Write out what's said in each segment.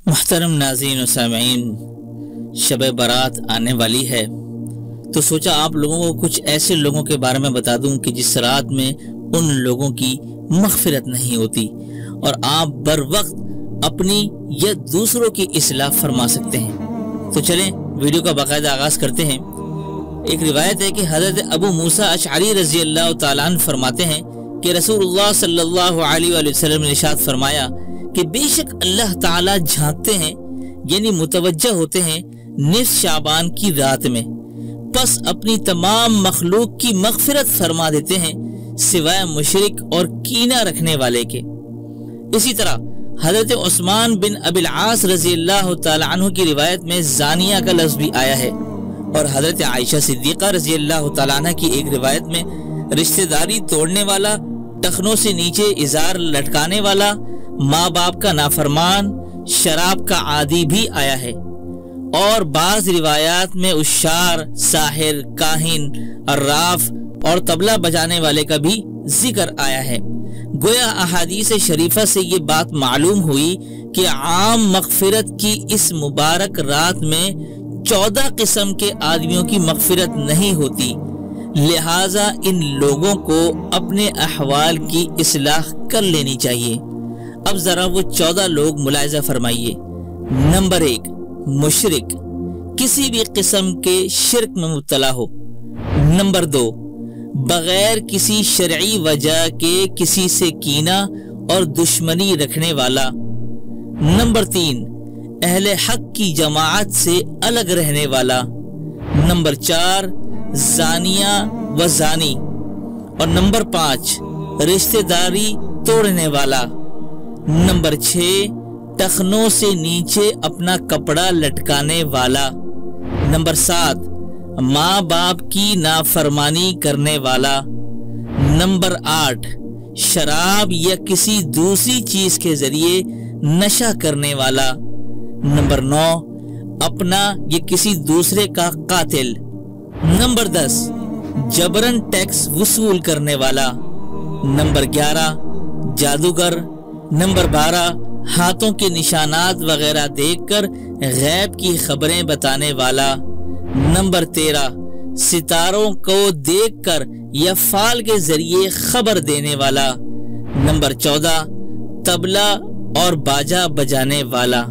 محترم ناظرین و سامعین، شب برات آنے والی ہے تو سوچا آپ لوگوں کو کچھ ایسے لوگوں کے بارے میں بتا دوں کہ جس رات میں ان لوگوں کی مغفرت نہیں ہوتی اور آپ بر وقت اپنی یا دوسروں کی اصلاح فرما سکتے ہیں۔ تو چلیں ویڈیو کا باقاعدہ آغاز کرتے ہیں۔ ایک روایت ہے کہ حضرت ابو موسیٰ اشعری رضی اللہ تعالیٰ عنہ فرماتے ہیں کہ رسول اللہ صلی اللہ علیہ وآلہ وسلم نے ارشاد فرمایا کہ بے شک اللہ تعالیٰ جھانکتے ہیں، یعنی متوجہ ہوتے ہیں نصف شعبان کی رات میں، پس اپنی تمام مخلوق کی مغفرت فرما دیتے ہیں سوائے مشرک اور کینہ رکھنے والے کے۔ اسی طرح حضرت عثمان بن ابی العاص رضی اللہ تعالیٰ عنہ کی روایت میں زانیہ کا لفظ بھی آیا ہے، اور حضرت عائشہ صدیقہ رضی اللہ تعالیٰ عنہ کی ایک روایت میں رشتہ داری توڑنے والا، ٹخنوں سے نیچے ازار لٹکانے والا، ماں باپ کا نافرمان، شراب کا عادی بھی آیا ہے۔ اور بعض روایات میں اشعار، ساحر، کاہن، عراف اور طبلہ بجانے والے کا بھی ذکر آیا ہے۔ گویا احادیث شریفہ سے یہ بات معلوم ہوئی کہ عام مغفرت کی اس مبارک رات میں 14 قسم کے آدمیوں کی مغفرت نہیں ہوتی، لہٰذا ان لوگوں کو اپنے احوال کی اصلاح کر لینی چاہیے۔ اب ذرا وہ 14 لوگ ملاحظہ فرمائیے۔ نمبر 1، مشرک، کسی بھی قسم کے شرک میں مبتلا ہو۔ نمبر 2، بغیر کسی شرعی وجہ کے کسی سے کینہ اور دشمنی رکھنے والا۔ نمبر 3، اہل حق کی جماعت سے الگ رہنے والا۔ نمبر 4، زانیہ و زانی۔ اور نمبر 5، رشتہ داری توڑنے والا۔ نمبر 6، ٹخنوں سے نیچے اپنا کپڑا لٹکانے والا۔ نمبر 7، ماں باپ کی نافرمانی کرنے والا۔ نمبر 8، شراب یا کسی دوسری چیز کے ذریعے نشہ کرنے والا۔ نمبر 9، اپنا یا کسی دوسرے کا قاتل۔ نمبر 10، جبرن ٹیکس وصول کرنے والا۔ نمبر 11، جادوگر۔ نمبر 12، ہاتھوں کے نشانات وغیرہ دیکھ کر غیب کی خبریں بتانے والا۔ نمبر 13، ستاروں کو دیکھ کر یا فال کے ذریعے خبر دینے والا۔ نمبر 14، طبلہ اور باجا بجانے والا۔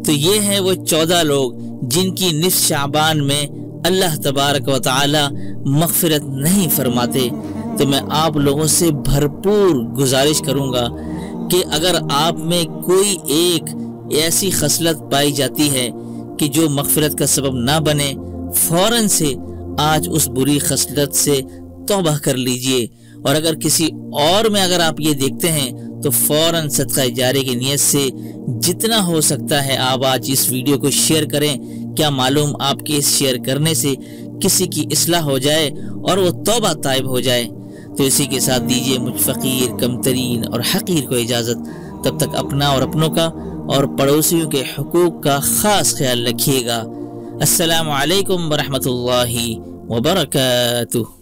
تو یہ ہیں وہ 14 لوگ جن کی نصف شعبان میں اللہ تبارک و تعالی مغفرت نہیں فرماتے۔ تو میں آپ لوگوں سے بھرپور گزارش کروں گا کہ اگر آپ میں کوئی ایک ایسی خصلت پائی جاتی ہے کہ جو مغفرت کا سبب نہ بنے، فوراً سے آج اس بری خصلت سے توبہ کر لیجئے، اور اگر کسی اور میں اگر آپ یہ دیکھتے ہیں تو فوراً صدقہ جاریہ کی نیت سے جتنا ہو سکتا ہے آپ آج اس ویڈیو کو شیئر کریں۔ کیا معلوم آپ کے اس شیئر کرنے سے کسی کی اصلاح ہو جائے اور وہ توبہ طائب ہو جائے۔ تو اسی کے ساتھ دیجئے مجھ فقیر، کمترین اور حقیر کو اجازت۔ تب تک اپنا اور اپنوں کا اور پڑوسیوں کے حقوق کا خاص خیال رکھیے گا۔ السلام علیکم ورحمۃ اللہ وبرکاتہ۔